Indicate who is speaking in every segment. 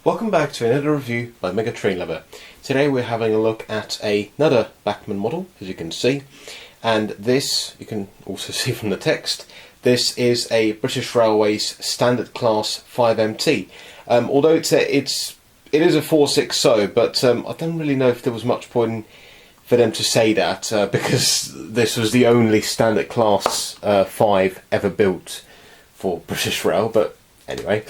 Speaker 1: Welcome back to another review by Mega Train Lover. Today we're having a look at another Bachmann model, as you can see, and this, you can also see from the text, this is a British Railways Standard Class 5MT. Although it is a 460, but I don't really know if there was much point for them to say that, because this was the only Standard Class 5 ever built for British Rail, but anyway.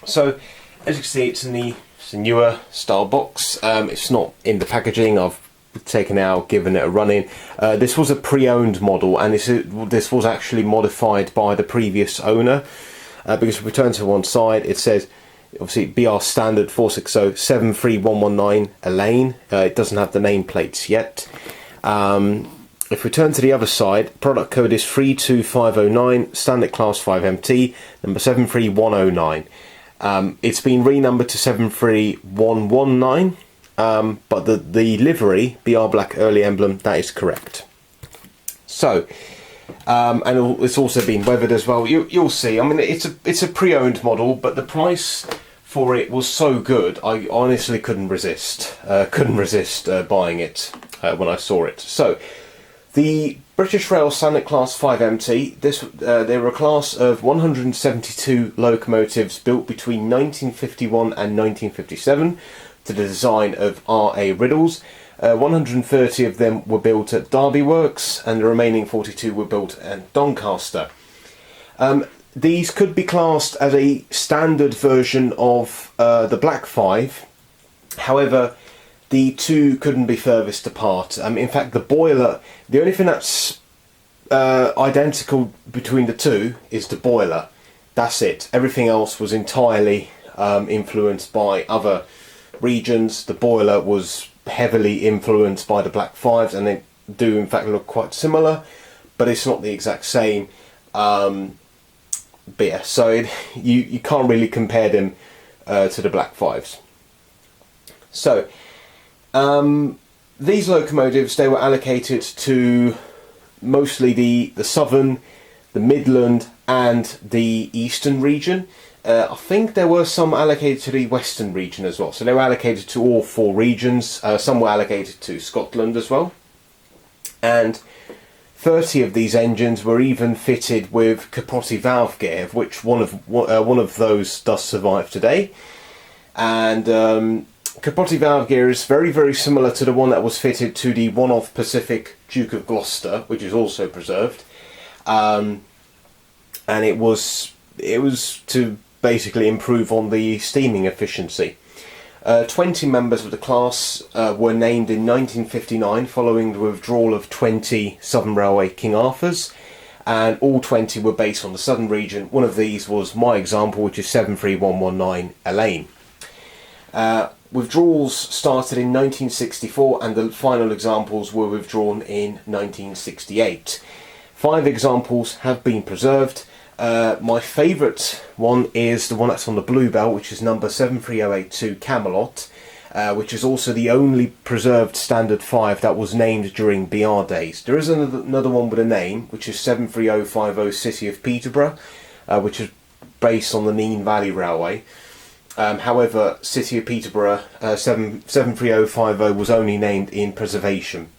Speaker 1: So, as you can see, it's a newer style box. It's not in the packaging. I've taken it out, given it a run-in. This was a pre-owned model, and this was actually modified by the previous owner. Because if we turn to one side, it says, obviously, BR Standard 460 73119 Elaine. It doesn't have the nameplates yet. If we turn to the other side, product code is 32509, Standard Class 5MT, number 73109. It's been renumbered to 73119, but the livery, BR Black Early Emblem, that is correct. So, and it's also been weathered as well. You'll see. I mean, it's a pre-owned model, but the price for it was so good, I honestly couldn't resist. Buying it when I saw it. So, the British Rail Standard Class 5MT, they were a class of 172 locomotives built between 1951 and 1957 to the design of R.A. Riddles. 130 of them were built at Derby Works, and the remaining 42 were built at Doncaster. These could be classed as a standard version of the Black 5. However, the two couldn't be furthest apart. In fact, the boiler, the only thing that's identical between the two is the boiler. That's it. Everything else was entirely influenced by other regions. The boiler was heavily influenced by the Black 5s, and they do in fact look quite similar, but it's not the exact same. But yeah, so you can't really compare them to the Black 5s. So, these locomotives, they were allocated to mostly the southern, the Midland and the eastern region. I think there were some allocated to the western region as well. So they were allocated to all four regions. Some were allocated to Scotland as well. And 30 of these engines were even fitted with capote valve gear, of which one of those does survive today. And capote valve gear is very, very similar to the one that was fitted to the one-off Pacific Duke of Gloucester, which is also preserved. And it was to basically improve on the steaming efficiency. 20 members of the class were named in 1959 following the withdrawal of 20 Southern Railway King Arthurs, and all 20 were based on the southern region. One of these was my example, which is 73119 Elaine. Withdrawals started in 1964, and the final examples were withdrawn in 1968. 5 examples have been preserved. My favourite one is the one that's on the Blue Bell, which is number 73082 Camelot, which is also the only preserved Standard 5 that was named during BR days. There is another one with a name, which is 73050 City of Peterborough, which is based on the Nene Valley Railway. However, City of Peterborough 73050 was only named in preservation.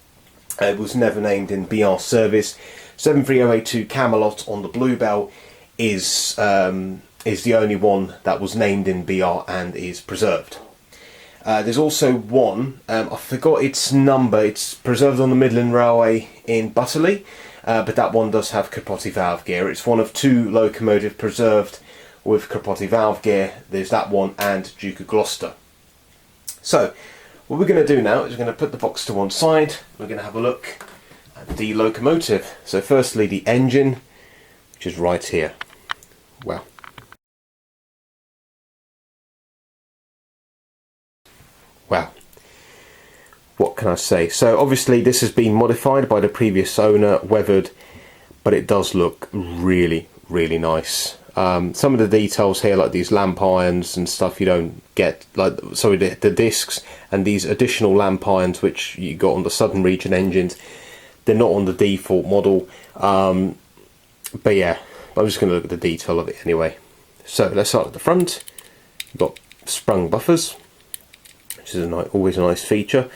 Speaker 1: It was never named in BR service. 73082 Camelot on the Blue Bell is the only one that was named in BR and is preserved. There's also one, I forgot its number, it's preserved on the Midland Railway in Butterley, but that one does have capote valve gear. It's one of 2 locomotives preserved with capote valve gear. There's that one and Duke of Gloucester. So, what we're going to do now is we're going to put the box to one side. We're going to have a look at the locomotive. So firstly, the engine, which is right here. Well, what can I say? So obviously this has been modified by the previous owner, weathered, but it does look really, really nice. Some of the details here, like these lamp irons and stuff, you don't get, like, sorry, the discs and these additional lamp irons which you got on the Southern Region engines, they're not on the default model. But yeah, I'm just going to look at the detail of it anyway. So let's start at the front. You've got sprung buffers, which is always a nice feature.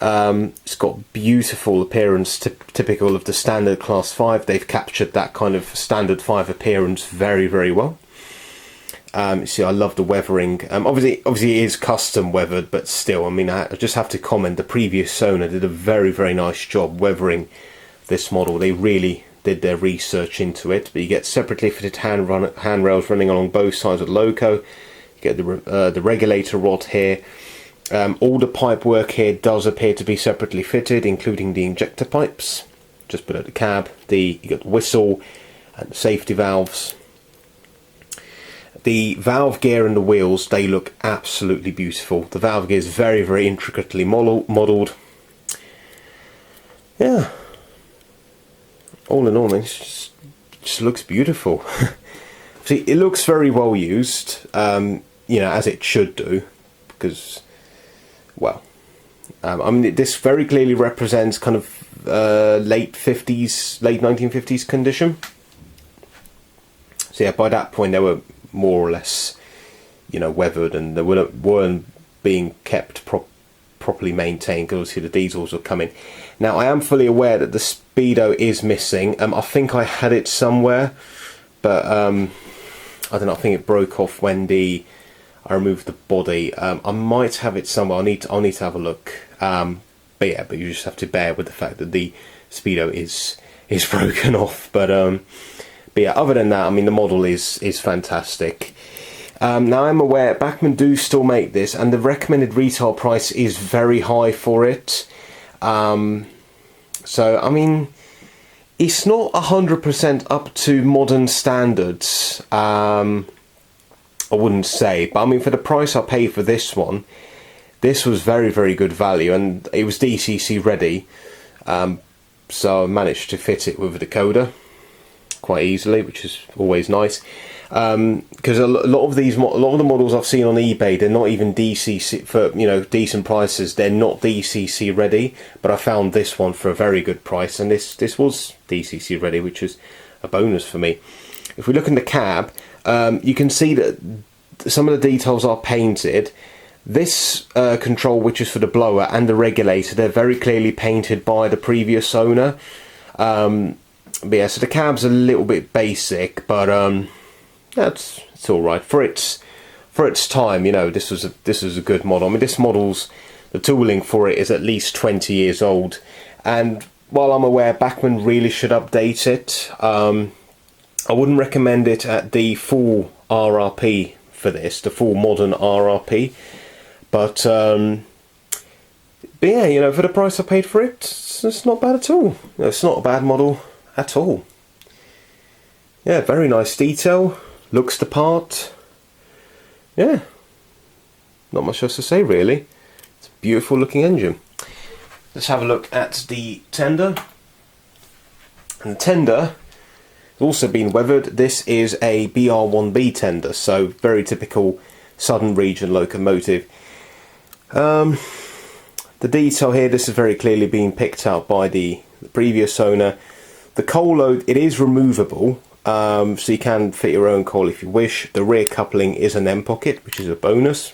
Speaker 1: It's got beautiful appearance, typical of the standard class 5. They've captured that kind of standard 5 appearance very, very well. See, I love the weathering. Obviously it is custom weathered, but still, I mean, I just have to comment, the previous owner did a very, very nice job weathering this model. They really did their research into it. But you get separately fitted handrails running along both sides of the loco. You get the regulator rod here. All the pipe work here does appear to be separately fitted, including the injector pipes just below the cab. You got the whistle and the safety valves. The valve gear and the wheels, they look absolutely beautiful. The valve gear is very, very intricately modelled. Yeah. All in all, it just looks beautiful. See, it looks very well used, you know, as it should do, because, well, I mean, this very clearly represents kind of late 1950s condition. So yeah, by that point they were more or less, you know, weathered, and they weren't being kept properly maintained, because obviously the diesels were coming. Now, I am fully aware that the speedo is missing. I think I had it somewhere, but I don't know, I think it broke off when I removed the body. I might have it somewhere. I'll need to have a look. But yeah, but you just have to bear with the fact that the speedo is broken off. But yeah, other than that, I mean, the model is fantastic. Now, I'm aware Bachmann do still make this, and the recommended retail price is very high for it. So, I mean, it's not 100% up to modern standards, I wouldn't say. But, I mean, for the price I paid for this one, this was very, very good value, and it was DCC ready. So I managed to fit it with a decoder quite easily, which is always nice. Because a lot of the models I've seen on eBay, they're not even DCC for, you know, decent prices. They're not DCC ready, but I found this one for a very good price, and this was DCC ready, which is a bonus for me. If we look in the cab, you can see that some of the details are painted. This control, which is for the blower, and the regulator, they're very clearly painted by the previous owner. But yeah, so the cab's a little bit basic, but it's all right for its time. You know, this was a good model. I mean, the tooling for it is at least 20 years old, and while I'm aware Bachmann really should update it, I wouldn't recommend it at the full RRP for this, the full modern RRP. But yeah, you know, for the price I paid for it, it's not bad at all. You know, it's not a bad model at all. Yeah, very nice detail, looks the part. Yeah, not much else to say really. It's a beautiful looking engine. Let's have a look at the tender. And the tender has also been weathered. This is a BR1B tender, so very typical southern region locomotive. The detail here, this is very clearly being picked out by the previous owner. The coal load, it is removable, so you can fit your own coal if you wish. The rear coupling is an M pocket, which is a bonus.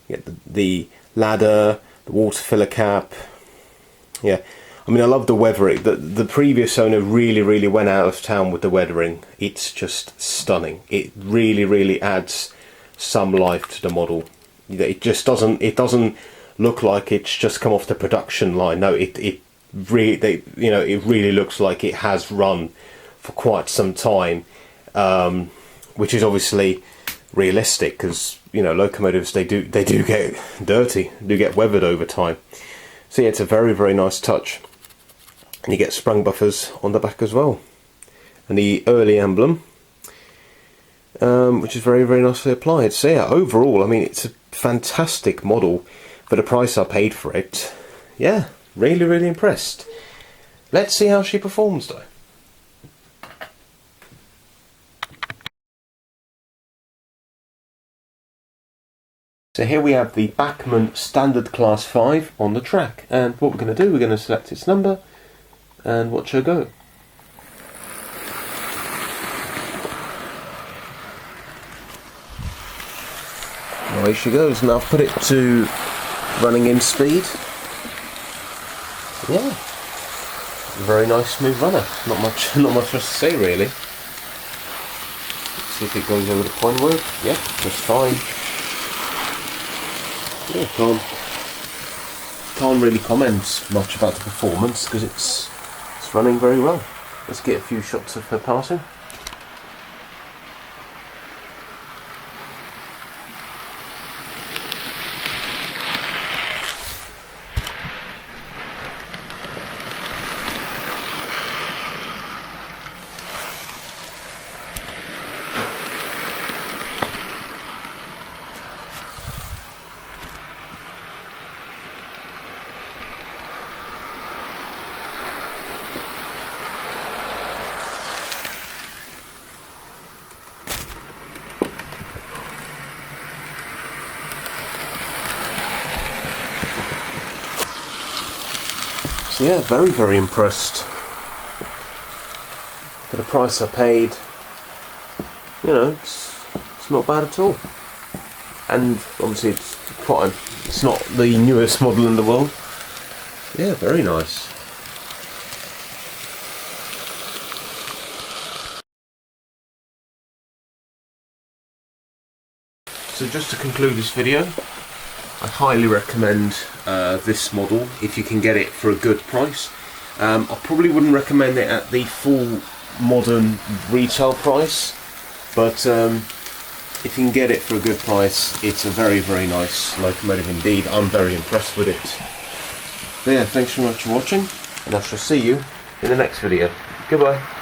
Speaker 1: You get the ladder, the water filler cap. Yeah, I mean, I love the weathering. The previous owner really went out of town with the weathering. It's just stunning. It really adds some life to the model. It just doesn't look like it's just come off the production line. No, it really looks like it has run for quite some time, which is obviously realistic, because, you know, locomotives, they do get dirty, do get weathered over time. So yeah, it's a very nice touch, and you get sprung buffers on the back as well, and the early emblem, which is very nicely applied. So yeah, overall, I mean, it's a fantastic model for the price I paid for it. Yeah, really impressed. Let's see how she performs though. So here we have the Bachmann Standard Class 5 on the track, and what we're going to do, we're going to select its number and watch her go. away she goes. Now I've put it to running in speed. Yeah, very nice smooth runner. Not much else to say really. Let's see if it goes over the point word. Yeah, just fine. Yeah, can't really comment much about the performance because it's running very well. Let's get a few shots of her passing. So yeah, very impressed. For the price I paid, you know, it's not bad at all. And obviously it's not the newest model in the world. Yeah, very nice. So just to conclude this video, I highly recommend this model if you can get it for a good price. I probably wouldn't recommend it at the full modern retail price, but if you can get it for a good price, it's a very nice locomotive indeed. I'm very impressed with it. So yeah, thanks so much for watching, and I shall see you in the next video. Goodbye.